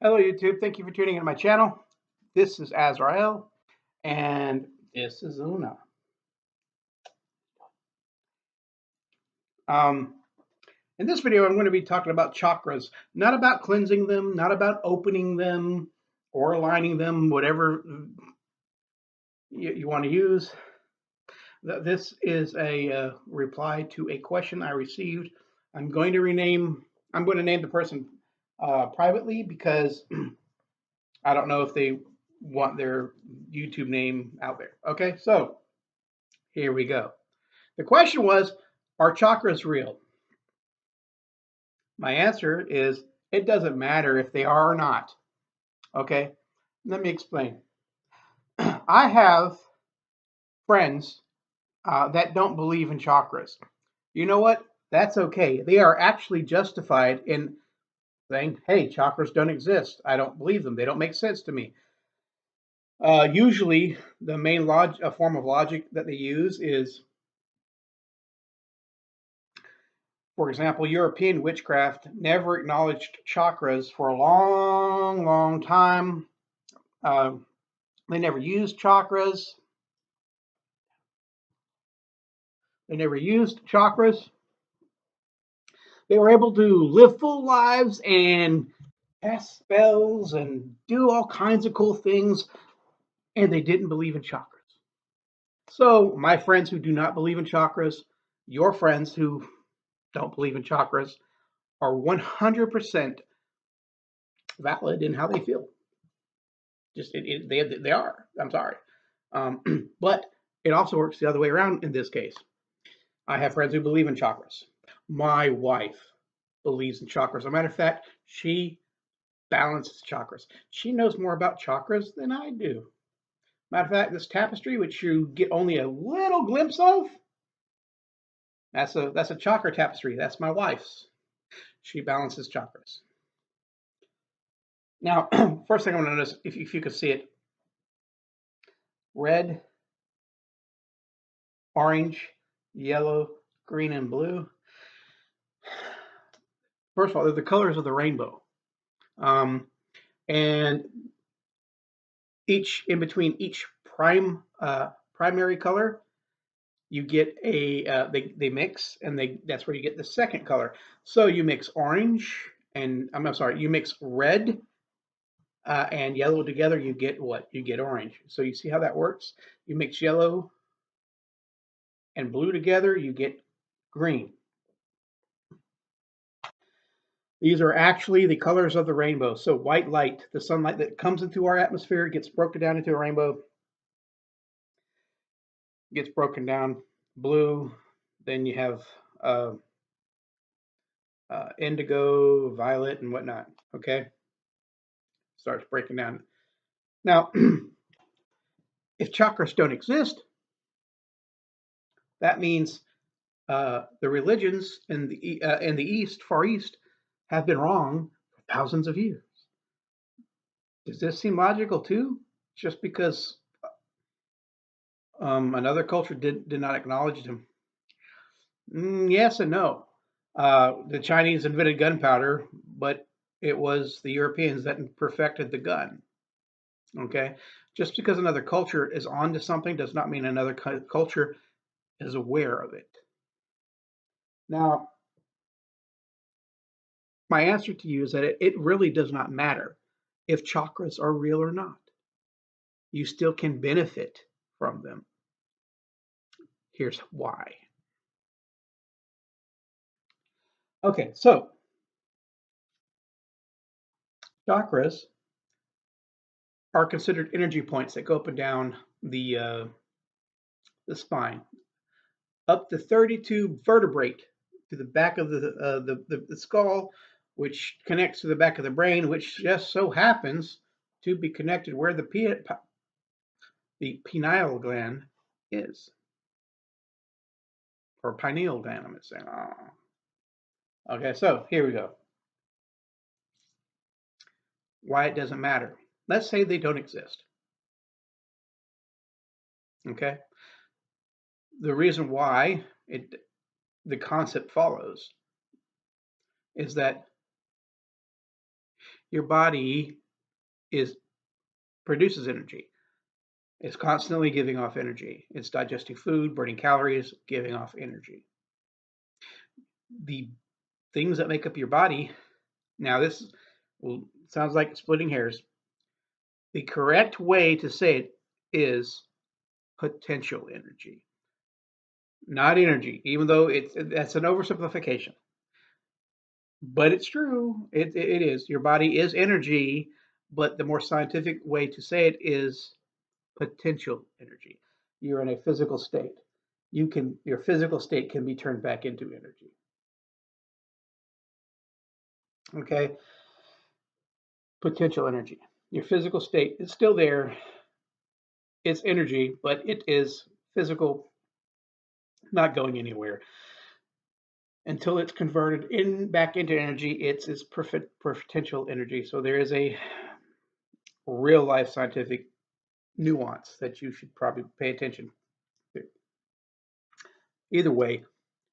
Hello, YouTube. Thank you for tuning into my channel. This is Azrael, and this is Una. Um, in this video, I'm going to be talking about chakras, not about cleansing them, not about opening them or aligning them, whatever you want to use. This is a reply to a question I received. I'm going to name the person privately because I don't know if they want their YouTube name out there. Okay, so here we go. The question was, are chakras real? My answer is, it doesn't matter if they are or not. Okay, let me explain. I have friends that don't believe in chakras. You know what? That's okay. They are actually justified in saying, hey, chakras don't exist. I don't believe them. They don't make sense to me. Usually, the main form of logic that they use is, for example, European witchcraft never acknowledged chakras for a long, long time. They never used chakras. They never used chakras. They were able to live full lives and cast spells and do all kinds of cool things, and they didn't believe in chakras. So, my friends who do not believe in chakras, your friends who don't believe in chakras, are 100% valid in how they feel. They are. I'm sorry. But it also works the other way around in this case. I have friends who believe in chakras. My wife believes in chakras. As a matter of fact, she balances chakras. She knows more about chakras than I do. Matter of fact, this tapestry, which you get only a little glimpse of, that's a chakra tapestry. That's my wife's. She balances chakras. Now, first thing I want to notice, if you could see it, red, orange, yellow, green, and blue. First of all, they're the colors of the rainbow. And in between each primary color, you get they mix, and that's where you get the second color. So you mix orange and I'm sorry, you mix red and yellow together, you get what? You get orange. So you see how that works? You mix yellow and blue together, you get green. These are actually the colors of the rainbow. So white light, the sunlight that comes into our atmosphere, gets broken down into a rainbow, gets broken down. Blue, then you have indigo, violet, and whatnot. Okay, starts breaking down. Now, if chakras don't exist, that means the religions in the East, Far East, have been wrong for thousands of years. Does this seem logical too? Just because another culture did not acknowledge them? Yes and no. The Chinese invented gunpowder, but it was the Europeans that perfected the gun. Okay, just because another culture is onto something does not mean another culture is aware of it. Now, my answer to you is that it really does not matter if chakras are real or not. You still can benefit from them. Here's why. Okay, so chakras are considered energy points that go up and down the spine, up to 32 vertebrae to the back of the skull, which connects to the back of the brain, which just so happens to be connected where the pineal gland is, or pineal gland, I'm saying. Oh. Okay, so here we go. Why it doesn't matter. Let's say they don't exist. Okay, the reason why the concept follows is that your body produces energy. It's constantly giving off energy. It's digesting food, burning calories, giving off energy. The things that make up your body, now this sounds like splitting hairs. The correct way to say it is potential energy, not energy, even though that's an oversimplification. But it's true. It is. Your body is energy, but the more scientific way to say it is potential energy. You're in a physical state. Your physical state can be turned back into energy. Okay? Potential energy. Your physical state is still there. It's energy, but it is physical, not going anywhere. Until it's converted back into energy, it's potential energy. So there is a real life scientific nuance that you should probably pay attention to. Either way,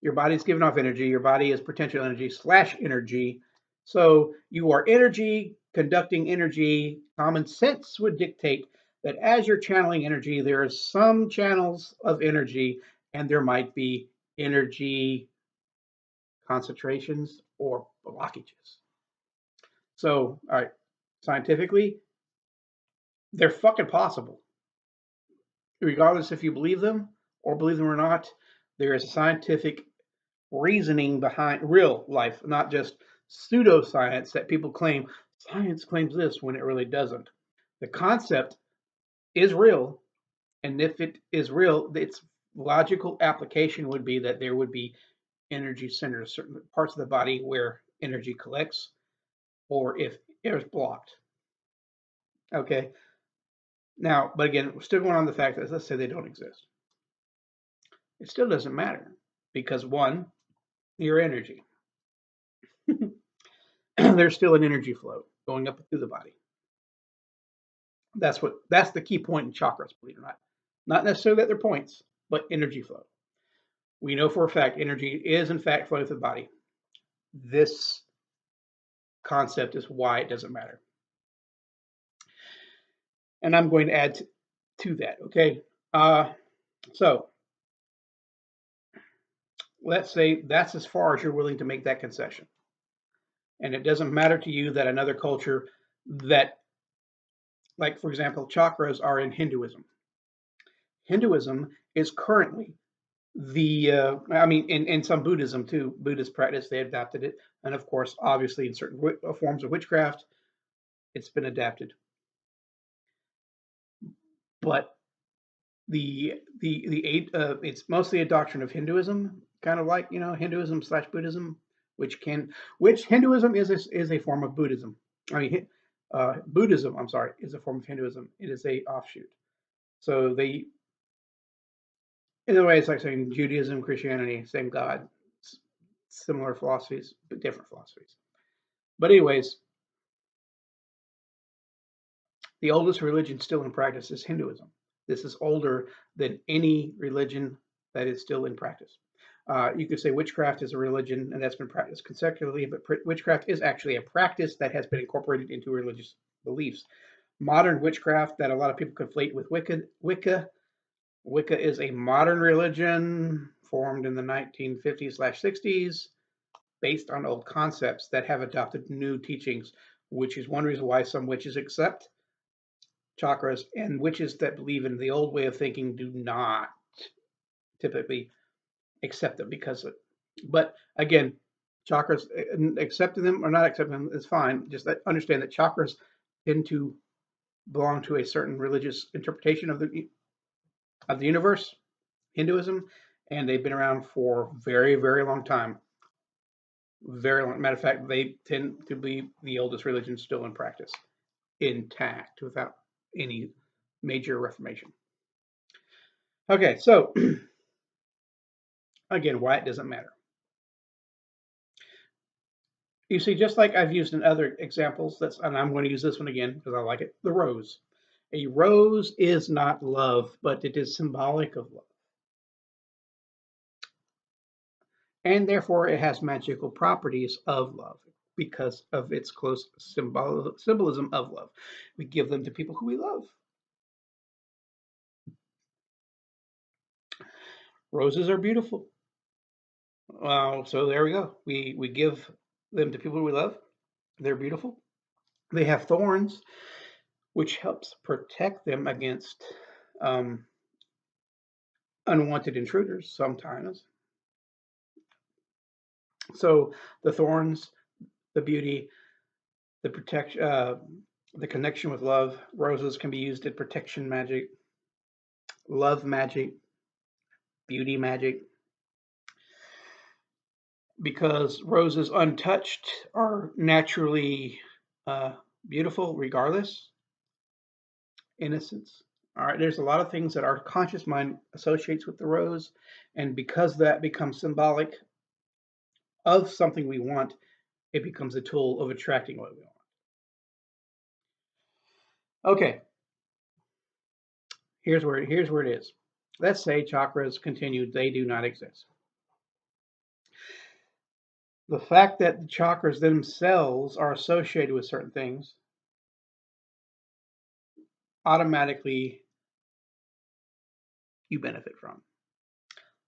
your body's giving off energy. Your body is potential energy / energy. So you are energy conducting energy. Common sense would dictate that as you're channeling energy, there are some channels of energy, and there might be energy concentrations or blockages. So, all right, scientifically, they're fucking possible. Regardless if you believe them or not, there is a scientific reasoning behind real life, not just pseudoscience that people claim. Science claims this when it really doesn't. The concept is real, and if it is real, its logical application would be that there would be energy centers, certain parts of the body where energy collects, or if air is blocked. Okay. Now, but again, we're still going on the fact that let's say they don't exist. It still doesn't matter because one, your energy. There's still an energy flow going up through the body. That's the key point in chakras, believe it or not. Not necessarily that they're points, but energy flow. We know for a fact energy is in fact flowing through the body. This concept is why it doesn't matter. And I'm going to add to that, okay? So let's say that's as far as you're willing to make that concession. And it doesn't matter to you that another culture that, like for example, chakras are in Hinduism. Hinduism is currently in some Buddhism too, Buddhist practice, they adapted it. And of course, obviously in certain forms of witchcraft, it's been adapted. But it's mostly a doctrine of Hinduism, kind of like, Hinduism / Buddhism, which Hinduism is a form of Buddhism. Buddhism, I'm sorry, is a form of Hinduism. It is a offshoot. So in a way, it's like saying Judaism, Christianity, same God, similar philosophies, but different philosophies. But anyways, the oldest religion still in practice is Hinduism. This is older than any religion that is still in practice. You could say witchcraft is a religion and that's been practiced consecutively, but witchcraft is actually a practice that has been incorporated into religious beliefs. Modern witchcraft that a lot of people conflate with Wicca is a modern religion formed in the 1950s / 60s based on old concepts that have adopted new teachings, which is one reason why some witches accept chakras and witches that believe in the old way of thinking do not typically accept them but again, chakras, accepting them or not accepting them is fine. Just understand that chakras tend to belong to a certain religious interpretation of the universe, Hinduism, and they've been around for very, very long time. Very long. Matter of fact, they tend to be the oldest religion still in practice, intact, without any major reformation. Okay, so again, why it doesn't matter. You see, just like I've used in other examples, and I'm going to use this one again because I like it, the rose. A rose is not love, but it is symbolic of love. And therefore, it has magical properties of love. because of its close symbolism of love. We give them to people who we love. Roses are beautiful. So there we go. We give them to people we love. They're beautiful. They have thorns, which helps protect them against um, unwanted intruders sometimes. So the thorns, the beauty, the protection, the connection with love. Roses can be used in protection magic, love magic, beauty magic, because roses untouched are naturally uh, beautiful regardless. Innocence. All right, there's a lot of things that our conscious mind associates with the rose, and because that becomes symbolic of something we want, it becomes a tool of attracting what we want. Okay, here's where it is. Let's say chakras continued, they do not exist. The fact that the chakras themselves are associated with certain things automatically you benefit from.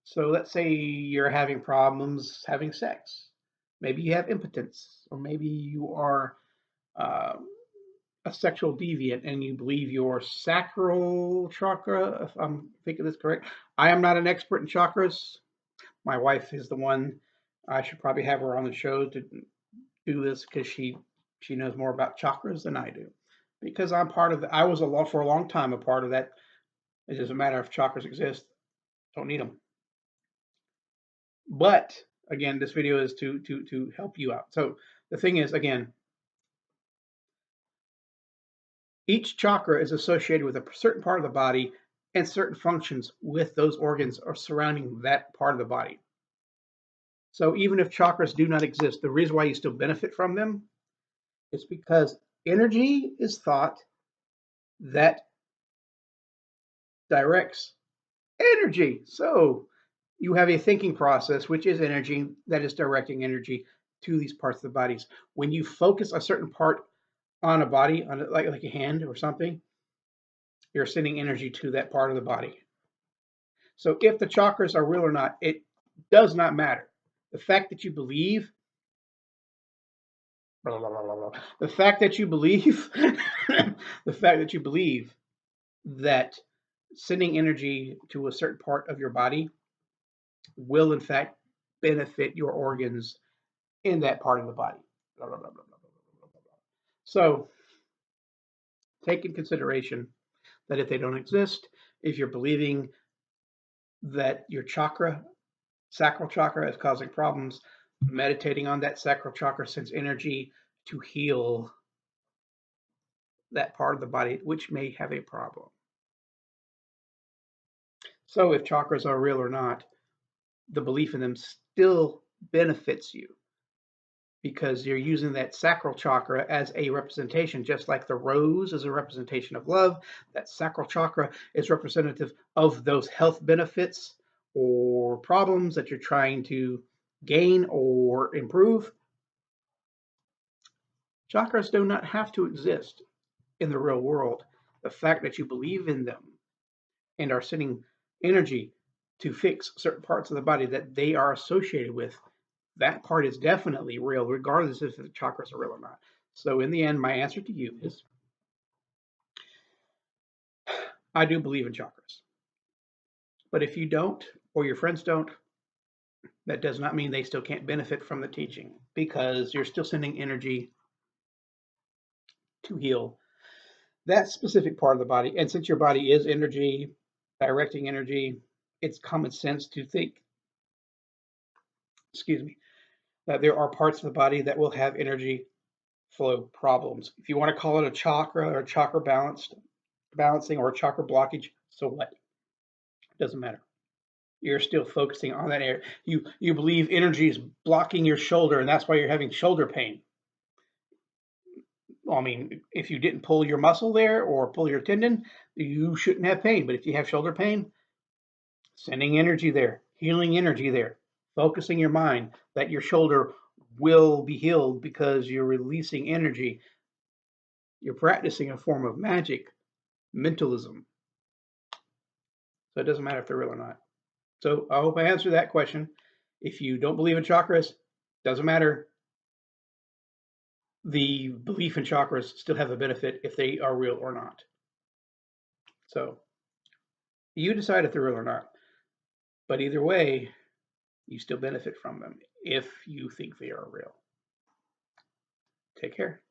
So let's say you're having problems having sex. Maybe you have impotence, or maybe you are uh, a sexual deviant and you believe your sacral chakra, if I'm thinking this correct. I am not an expert in chakras. My wife is the one. I should probably have her on the show to do this because she knows more about chakras than I do. Because I'm part of the, I was for a long time a part of that. It doesn't matter if chakras exist. Don't need them. But again, this video is to help you out. So the thing is, again, each chakra is associated with a certain part of the body and certain functions with those organs are surrounding that part of the body. So even if chakras do not exist, the reason why you still benefit from them is because energy is thought that directs energy. So you have a thinking process, which is energy, that is directing energy to these parts of the bodies. When you focus a certain part on a body, on like a hand or something, you're sending energy to that part of the body. So if the chakras are real or not, it does not matter. The fact that you believe, blah, blah, blah, blah, the fact that you believe, the fact that you believe that sending energy to a certain part of your body will in fact benefit your organs in that part of the body. Blah, blah, blah, blah, blah, blah, blah, blah. So take in consideration that if they don't exist, if you're believing that your sacral chakra is causing problems, meditating on that sacral chakra sends energy to heal that part of the body which may have a problem. So if chakras are real or not, the belief in them still benefits you because you're using that sacral chakra as a representation, just like the rose is a representation of love. That sacral chakra is representative of those health benefits or problems that you're trying to gain or improve. Chakras do not have to exist in the real world. The fact that you believe in them and are sending energy to fix certain parts of the body that they are associated with, that part is definitely real, regardless if the chakras are real or not. So in the end, my answer to you is I do believe in chakras. But if you don't, or your friends don't, that does not mean they still can't benefit from the teaching because you're still sending energy to heal that specific part of the body. And since your body is energy, directing energy, it's common sense to think, excuse me, that there are parts of the body that will have energy flow problems. If you want to call it a chakra or chakra balancing or a chakra blockage, so what? It doesn't matter. You're still focusing on that area. You believe energy is blocking your shoulder and that's why you're having shoulder pain. Well, I mean, if you didn't pull your muscle there or pull your tendon, you shouldn't have pain. But if you have shoulder pain, sending energy there, healing energy there, focusing your mind that your shoulder will be healed because you're releasing energy. You're practicing a form of magic, mentalism. So it doesn't matter if they're real or not. So I hope I answered that question. If you don't believe in chakras, doesn't matter. The belief in chakras still have a benefit if they are real or not. So you decide if they're real or not. But either way, you still benefit from them if you think they are real. Take care.